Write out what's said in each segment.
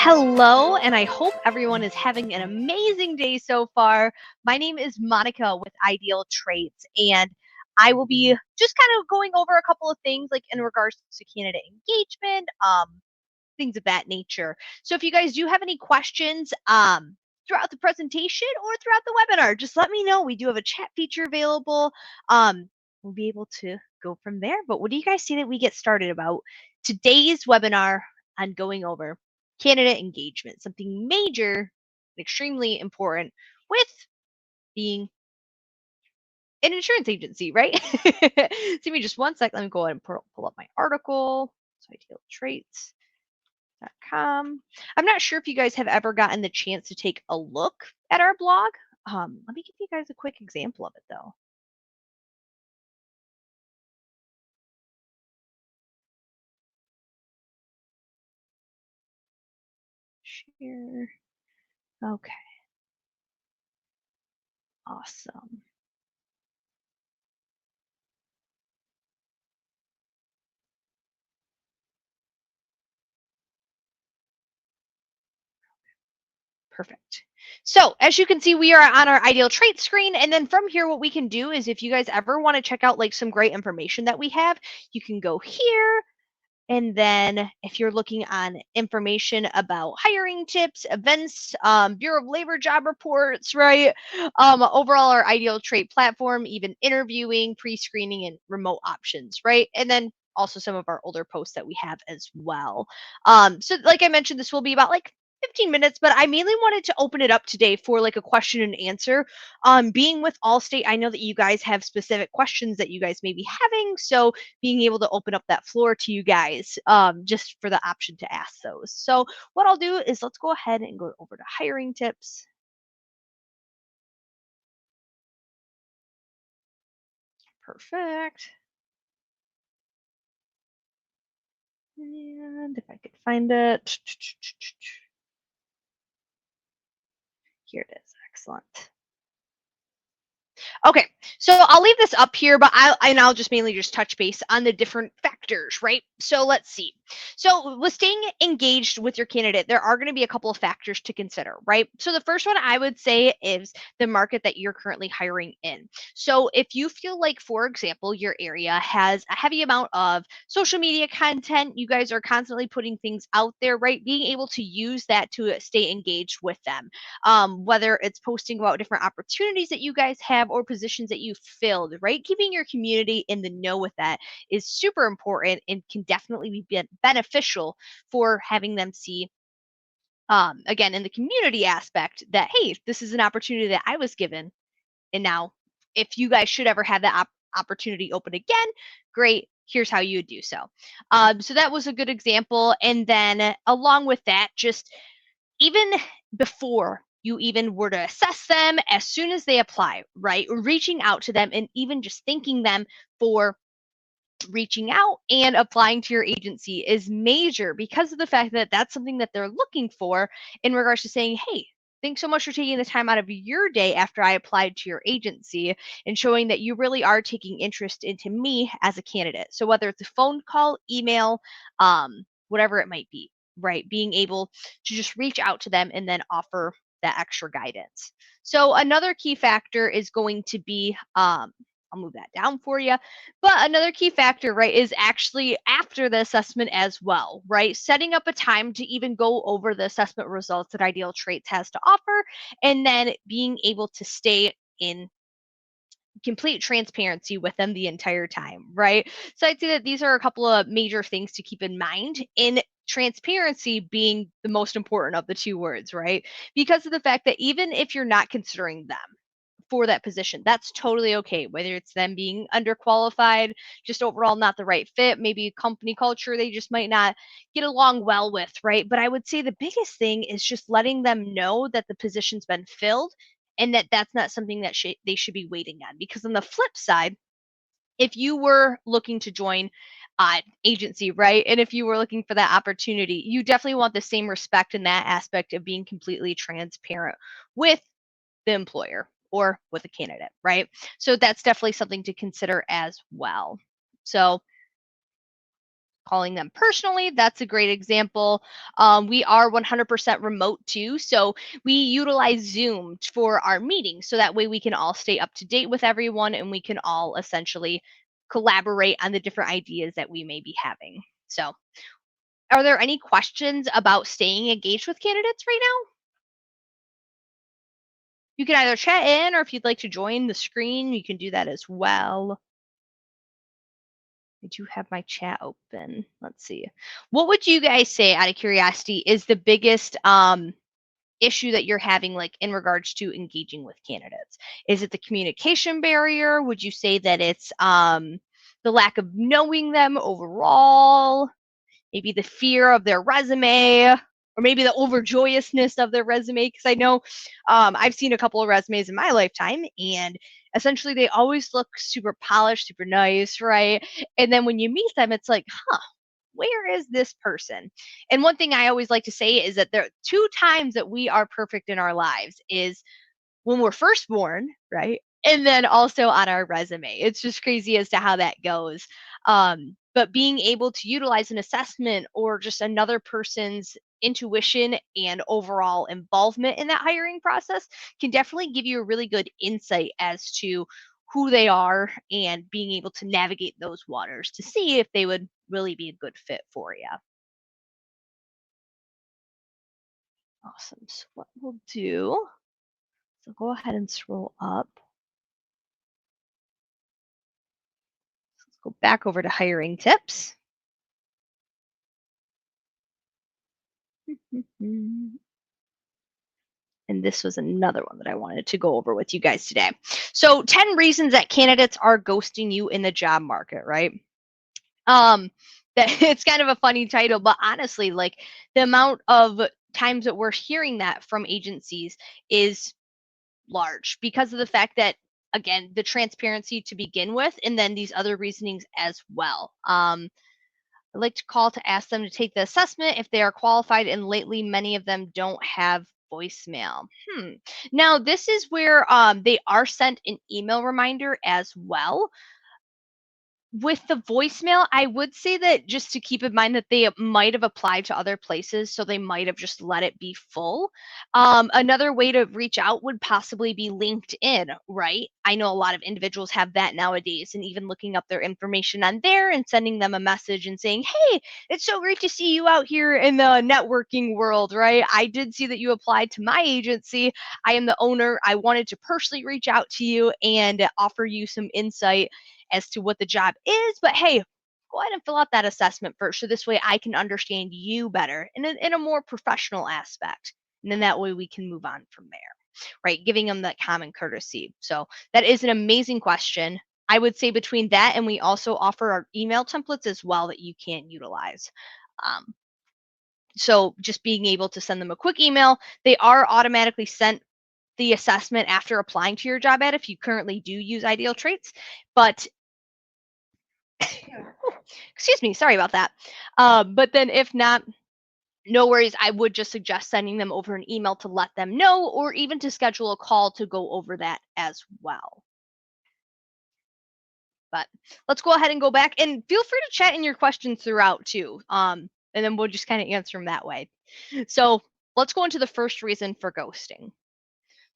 Hello, and I hope everyone is having an amazing day so far. My name is Monica with Ideal Traits, and I will be just kind of going over a couple of things like in regards to candidate engagement, things of that nature. So if you guys do have any questions throughout the presentation or throughout the webinar, just let me know. We do have a chat feature available. We'll be able to go from there. But what do you guys see that we get started about today's webinar on going over candidate engagement, something major and extremely important with being an insurance agency, right? So give me just one sec. Let me go ahead and pull up my article. So idealtraits.com. I'm not sure if you guys have ever gotten the chance to take a look at our blog. Let me give you guys a quick example of it though. Share. Okay. Awesome. Perfect. So as you can see, we are on our ideal trait screen. And then from here, what we can do is if you guys ever want to check out like some great information that we have, you can go here. And then if you're looking on information about hiring tips, events, Bureau of Labor job reports, right? Overall, our ideal trait platform, even interviewing, pre-screening, and remote options, right? And then also some of our older posts that we have as well. So like I mentioned, this will be about like 15 minutes, but I mainly wanted to open it up today for like a question and answer. Being with Allstate, I know that you guys have specific questions that you guys may be having. So being able to open up that floor to you guys just for the option to ask those. So what I'll do is let's go ahead and go over to hiring tips. Perfect. And if I could find it. Here it is. Excellent. Okay, so I'll leave this up here, but I'll just mainly just touch base on the different factors, right? So let's see. So with staying engaged with your candidate, there are going to be a couple of factors to consider, right? So the first one I would say is the market that you're currently hiring in. So if you feel like, for example, your area has a heavy amount of social media content, you guys are constantly putting things out there, right? Being able to use that to stay engaged with them, whether it's posting about different opportunities that you guys have or positions that you filled, right? Keeping your community in the know with that is super important and can definitely be beneficial for having them see, again, in the community aspect that, hey, this is an opportunity that I was given. And now, if you guys should ever have that opportunity open again, great. Here's how you would do so. So that was a good example. And then along with that, just even before you even were to assess them, as soon as they apply, right? Reaching out to them and even just thanking them for reaching out and applying to your agency is major because of the fact that that's something that they're looking for in regards to saying, hey, thanks so much for taking the time out of your day after I applied to your agency and showing that you really are taking interest into me as a candidate. So whether it's a phone call, email, whatever it might be, right? Being able to just reach out to them and then offer that extra guidance. So another key factor is going to be, I'll move that down for you. But another key factor, right, is actually after the assessment as well, right? Setting up a time to even go over the assessment results that Ideal Traits has to offer, and then being able to stay in complete transparency with them the entire time, right? So I'd say that these are a couple of major things to keep in mind, in transparency being the most important of the two words, right? Because of the fact that even if you're not considering them for that position, that's totally okay. Whether it's them being underqualified, just overall not the right fit, maybe company culture they just might not get along well with, right? But I would say the biggest thing is just letting them know that the position's been filled and that that's not something that they should be waiting on. Because on the flip side, if you were looking to join agency, right? And if you were looking for that opportunity, you definitely want the same respect in that aspect of being completely transparent with the employer or with a candidate, right? So that's definitely something to consider as well. So calling them personally, that's a great example. We are 100% remote too, so we utilize Zoom for our meetings, so that way we can all stay up to date with everyone and we can all essentially collaborate on the different ideas that we may be having. So, are there any questions about staying engaged with candidates right now? You can either chat in, or if you'd like to join the screen, you can do that as well. I do have my chat open. Let's see. What would you guys say, out of curiosity, is the biggest issue that you're having, like in regards to engaging with candidates? Is it the communication barrier? Would you say that it's the lack of knowing them overall? Maybe the fear of their resume, or maybe the overjoyousness of their resume? Because I know I've seen a couple of resumes in my lifetime, and essentially they always look super polished, super nice, right? And then when you meet them, it's like, huh, where is this person? And one thing I always like to say is that there are two times that we are perfect in our lives is when we're first born, right? And then also on our resume. It's just crazy as to how that goes. But being able to utilize an assessment or just another person's intuition and overall involvement in that hiring process can definitely give you a really good insight as to who they are and being able to navigate those waters to see if they would really be a good fit for you. Awesome. So, what we'll do, so go ahead and scroll up. Let's go back over to hiring tips. And this was another one that I wanted to go over with you guys today. So, 10 reasons that candidates are ghosting you in the job market, right? Um that it's kind of a funny title, but honestly, like the amount of times that we're hearing that from agencies is large because of the fact that, again, the transparency to begin with, and then these other reasonings as well. I'd like to call to ask them to take the assessment if they are qualified, and lately many of them don't have voicemail. Now, this is where they are sent an email reminder as well. With the voicemail, I would say that just to keep in mind that they might have applied to other places, so they might have just let it be full. Another way to reach out would possibly be LinkedIn, right? I know a lot of individuals have that nowadays, and even looking up their information on there and sending them a message and saying, "Hey, it's so great to see you out here in the networking world, right? I did see that you applied to my agency. I am the owner. I wanted to personally reach out to you and offer you some insight as to what the job is. But hey, go ahead and fill out that assessment first. So this way I can understand you better in a more professional aspect. And then that way we can move on from there, right? Giving them that common courtesy. So that is an amazing question. I would say between that, and we also offer our email templates as well that you can utilize. Um, so just being able to send them a quick email, they are automatically sent the assessment after applying to your job ad if you currently do use ideal traits. But excuse me, sorry about that. But then if not, no worries. I would just suggest sending them over an email to let them know, or even to schedule a call to go over that as well. But let's go ahead and go back, and feel free to chat in your questions throughout too. And then we'll just kind of answer them that way. So let's go into the first reason for ghosting.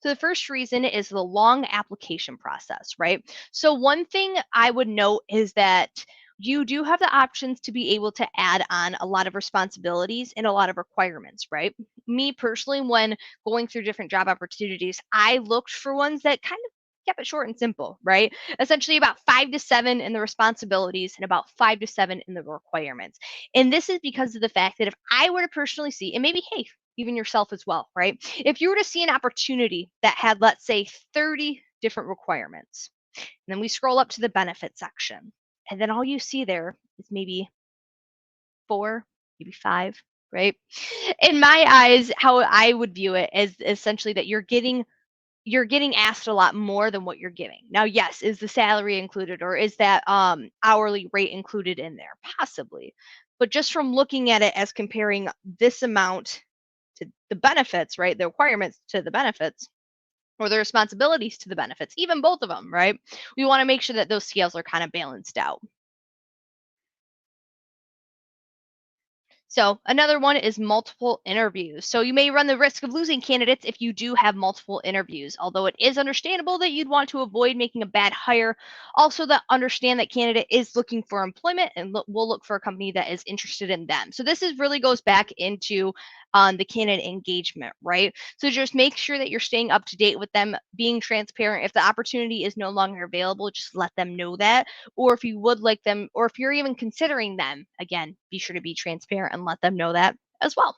So the first reason is the long application process, right? So one thing I would note is that you do have the options to be able to add on a lot of responsibilities and a lot of requirements, right? Me personally, when going through different job opportunities, I looked for ones that kind of kept it short and simple, right? Essentially about 5 to 7 in the responsibilities and about 5 to 7 in the requirements. And this is because of the fact that if I were to personally see, and maybe, hey, even yourself as well, right? If you were to see an opportunity that had, let's say, 30 different requirements, and then we scroll up to the benefit section, and then all you see there is maybe 4, maybe 5, right? In my eyes, how I would view it is essentially that you're getting asked a lot more than what you're giving. Now, yes, is the salary included, or is that hourly rate included in there? Possibly. But just from looking at it as comparing this amount to the benefits, right? The requirements to the benefits, or the responsibilities to the benefits, even both of them, right? We want to make sure that those scales are kind of balanced out. So another one is multiple interviews. So you may run the risk of losing candidates if you do have multiple interviews. Although it is understandable that you'd want to avoid making a bad hire, also that understand that candidate is looking for employment and will look for a company that is interested in them. So this is really goes back into the candidate engagement, right? So just make sure that you're staying up to date with them, being transparent. If the opportunity is no longer available, just let them know that. Or if you would like them, or if you're even considering them, again, be sure to be transparent and let them know that as well.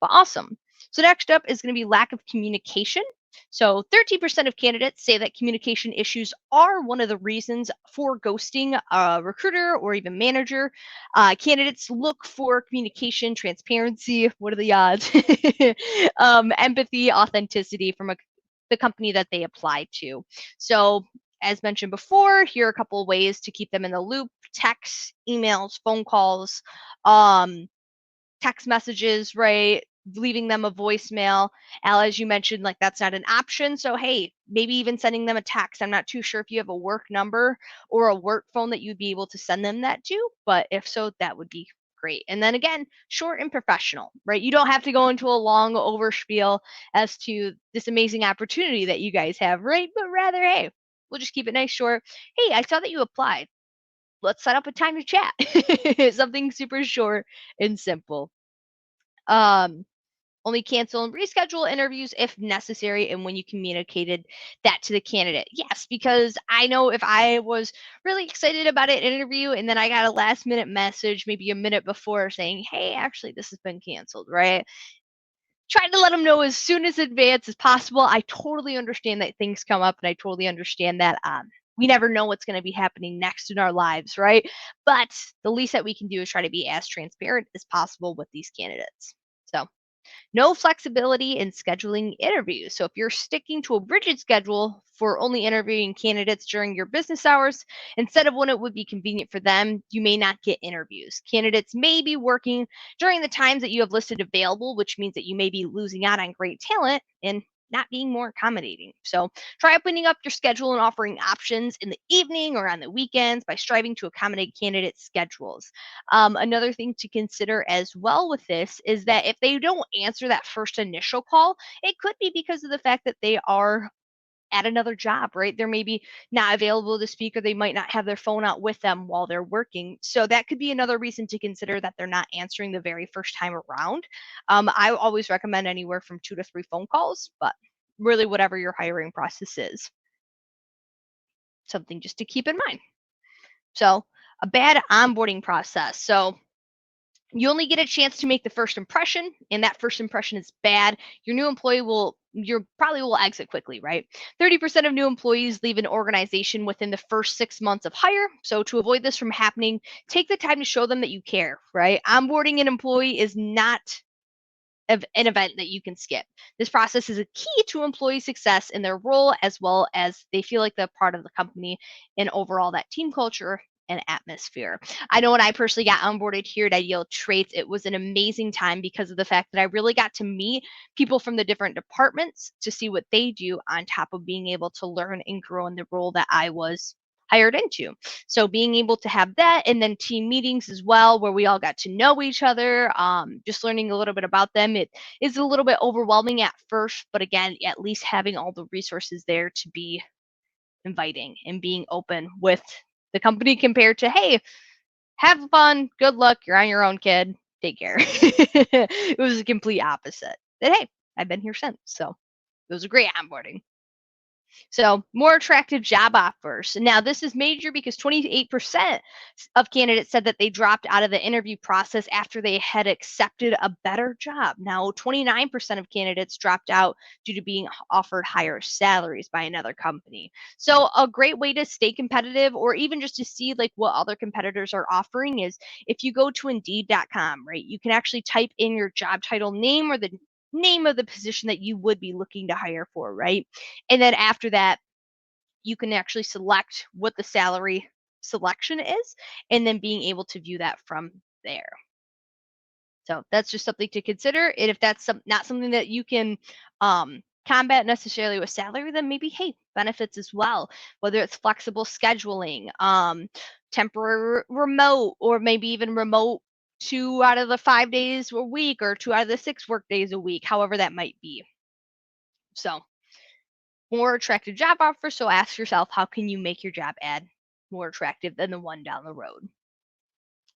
But awesome. So next up is going to be lack of communication. So 13% of candidates say that communication issues are one of the reasons for ghosting a recruiter or even manager. Candidates look for communication, transparency. What are the odds? Empathy, authenticity from the company that they apply to. So as mentioned before, here are a couple of ways to keep them in the loop: texts, emails, phone calls, um, text messages, right? Leaving them a voicemail. Al, as you mentioned, like that's not an option. So, hey, maybe even sending them a text. I'm not too sure if you have a work number or a work phone that you'd be able to send them that to, but if so, that would be great. And then again, short and professional, right? You don't have to go into a long overspiel as to this amazing opportunity that you guys have, right? But rather, hey, we'll just keep it nice, short. Hey, I saw that you applied. Let's set up a time to chat. Something super short and simple. Um, Only cancel and reschedule interviews if necessary and when you communicated that to the candidate. Yes, because I know if I was really excited about an interview and then I got a last minute message, maybe a minute before, saying, hey, actually, this has been canceled, right? Trying to let them know as soon as advance as possible. I totally understand that things come up and I totally understand that we never know what's going to be happening next in our lives, right? But the least that we can do is try to be as transparent as possible with these candidates. So no flexibility in scheduling interviews. So if you're sticking to a rigid schedule for only interviewing candidates during your business hours instead of when it would be convenient for them, you may not get interviews. Candidates may be working during the times that you have listed available, which means that you may be losing out on great talent and not being more accommodating. So try opening up your schedule and offering options in the evening or on the weekends by striving to accommodate candidate schedules. Another thing to consider as well with this is that if they don't answer that first initial call, it could be because of the fact that they are at another job, right? They're maybe not available to speak or they might not have their phone out with them while they're working. So that could be another reason to consider that they're not answering the very first time around. I always recommend anywhere from 2 to 3 phone calls, but really whatever your hiring process is. Something just to keep in mind. So a bad onboarding process. So you only get a chance to make the first impression, and that first impression is bad. Your new employee will you probably will exit quickly, right? 30% of new employees leave an organization within the first 6 months of hire. So to avoid this from happening, take the time to show them that you care, right? Onboarding an employee is not an event that you can skip. This process is a key to employee success in their role, as well as they feel like they're part of the company and overall that team culture and atmosphere. I know when I personally got onboarded here at Ideal Traits, it was an amazing time because of the fact that I really got to meet people from the different departments to see what they do on top of being able to learn and grow in the role that I was hired into. So being able to have that and then team meetings as well, where we all got to know each other, just learning a little bit about them. It is a little bit overwhelming at first, but again, at least having all the resources there to be inviting and being open with the company compared to, hey, have fun, good luck, you're on your own, kid, take care. It was a complete opposite. But hey, I've been here since, so it was a great onboarding. So, more attractive job offers. Now, this is major because 28% of candidates said that they dropped out of the interview process after they had accepted a better job. Now, 29% of candidates dropped out due to being offered higher salaries by another company. So, a great way to stay competitive or even just to see like what other competitors are offering is if you go to indeed.com, right? You can actually type in your job title name or the name of the position that you would be looking to hire for, right? And then after that, you can actually select what the salary selection is and then being able to view that from there. So that's just something to consider. And if that's not something that you can combat necessarily with salary, then maybe, hey, benefits as well, whether it's flexible scheduling, temporary remote, or maybe even remote 2 out of the 5 days a week or 2 out of the 6 work days a week, however that might be. So, more attractive job offers. So ask yourself, how can you make your job ad more attractive than the one down the road?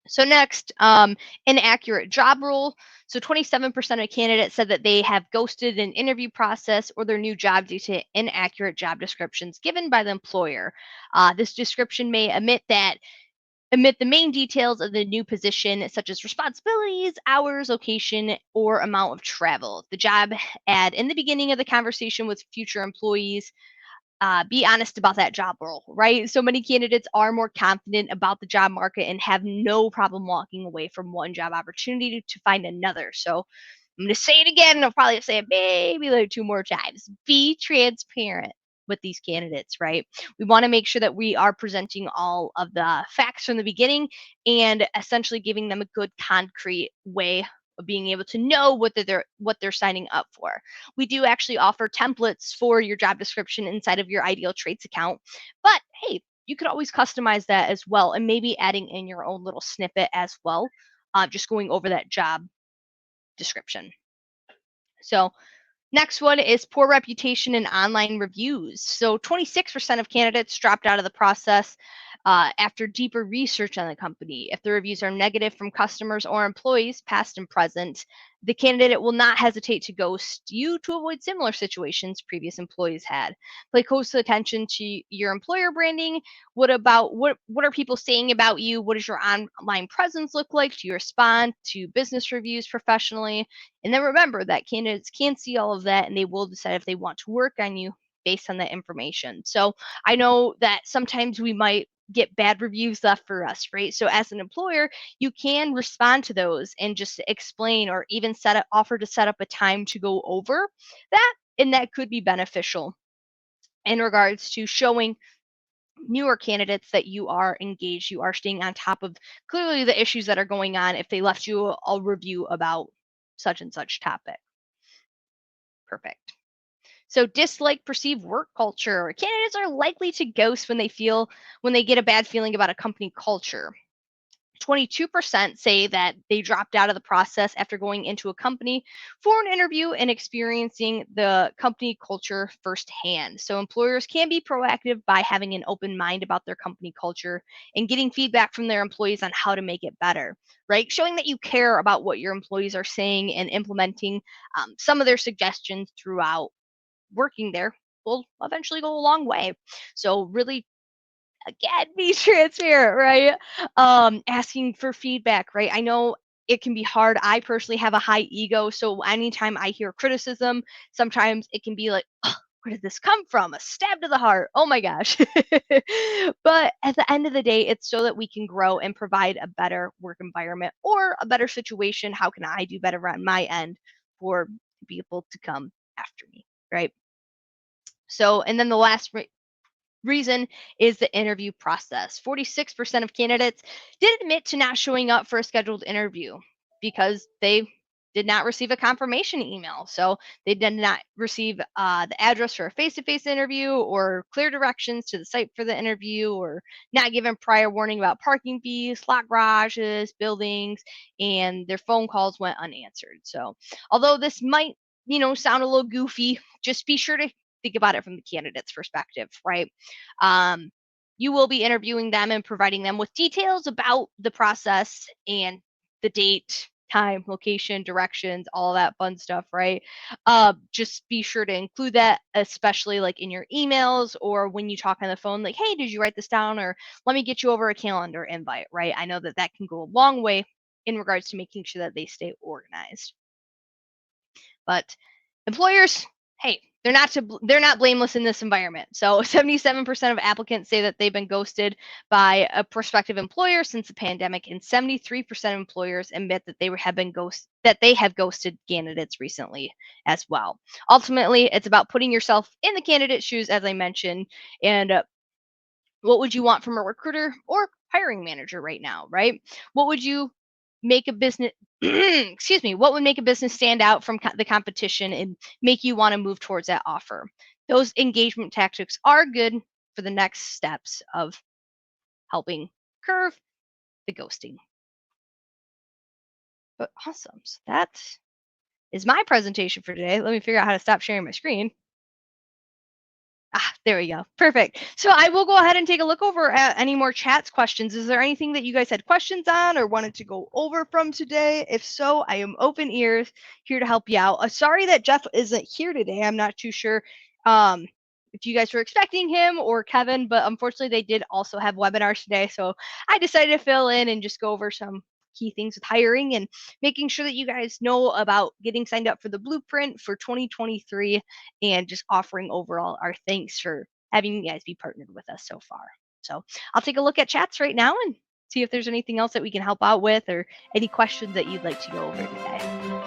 So next, inaccurate job role. So 27% of candidates said that they have ghosted an interview process or their new job due to inaccurate job descriptions given by the employer. This description may omit the main details of the new position, such as responsibilities, hours, location, or amount of travel. The job ad in the beginning of the conversation with future employees, be honest about that job role, right? So many candidates are more confident about the job market and have no problem walking away from one job opportunity to find another. So I'm going to say it again, and I'll probably say it maybe like 2 more times. Be transparent with these candidates, right? We want to make sure that we are presenting all of the facts from the beginning and essentially giving them a good concrete way of being able to know what they're signing up for. We do actually offer templates for your job description inside of your ideal traits account. But hey, you could always customize that as well and maybe adding in your own little snippet as well, just going over that job description. So, next one is poor reputation in online reviews. So 26% of candidates dropped out of the process after deeper research on the company. If the reviews are negative from customers or employees, past and present, the candidate will not hesitate to ghost you to avoid similar situations previous employees had. Pay close attention to your employer branding. What are people saying about you? What does your online presence look like? Do you respond to business reviews professionally? And then remember that candidates can see all of that and they will decide if they want to work on you based on that information. So I know that sometimes we might get bad reviews left for us, right? So as an employer, you can respond to those and just explain or even offer to set up a time to go over that. And that could be beneficial in regards to showing newer candidates that you are engaged, you are staying on top of clearly the issues that are going on if they left you a review about such and such topic. Perfect. So dislike perceived work culture. Candidates are likely to ghost when they get a bad feeling about a company culture. 22% say that they dropped out of the process after going into a company for an interview and experiencing the company culture firsthand. So, employers can be proactive by having an open mind about their company culture and getting feedback from their employees on how to make it better, right? Showing that you care about what your employees are saying and implementing some of their suggestions throughout working there will eventually go a long way. So, really again, be transparent, right? Asking for feedback, right? I know it can be hard. I personally have a high ego, so anytime I hear criticism, sometimes it can be like, "Ugh, where did this come from? A stab to the heart. Oh my gosh." But at the end of the day, it's so that we can grow and provide a better work environment or a better situation. How can I do better on my end for people to come after me, right? So, and then the last reason is the interview process. 46% of candidates did admit to not showing up for a scheduled interview because they did not receive a confirmation email. So they did not receive the address for a face to face interview or clear directions to the site for the interview or not given prior warning about parking fees, lot garages, buildings, and their phone calls went unanswered. So although this might, sound a little goofy, just be sure to think about it from the candidate's perspective, right? Um, you will be interviewing them and providing them with details about the process and the date, time, location, directions, all that fun stuff, right? Just be sure to include that, especially like in your emails or when you talk on the phone, like, hey, did you write this down? Or let me get you over a calendar invite, right? I know that that can go a long way in regards to making sure that they stay organized. But employers, hey, they're not blameless in this environment. So 77% of applicants say that they've been ghosted by a prospective employer since the pandemic, and 73% of employers admit that they have ghosted candidates recently as well. Ultimately, it's about putting yourself in the candidate's shoes, as I mentioned, and what would you want from a recruiter or hiring manager right now, right? What would you make a business excuse me, what would make a business stand out from the competition and make you want to move towards that offer? Those engagement tactics are good for the next steps of helping curve the ghosting. But awesome. So that is my presentation for today. Let me figure out how to stop sharing my screen. There we go. Perfect. So I will go ahead and take a look over at any more chats questions. Is there anything that you guys had questions on or wanted to go over from today? If so, I am open ears, here to help you out. Sorry that Jeff isn't here today. I'm not too sure if you guys were expecting him or Kevin, but unfortunately they did also have webinars today. So I decided to fill in and just go over some key things with hiring and making sure that you guys know about getting signed up for the blueprint for 2023 and just offering overall our thanks for having you guys be partnered with us so far. So I'll take a look at chats right now and see if there's anything else that we can help out with or any questions that you'd like to go over today.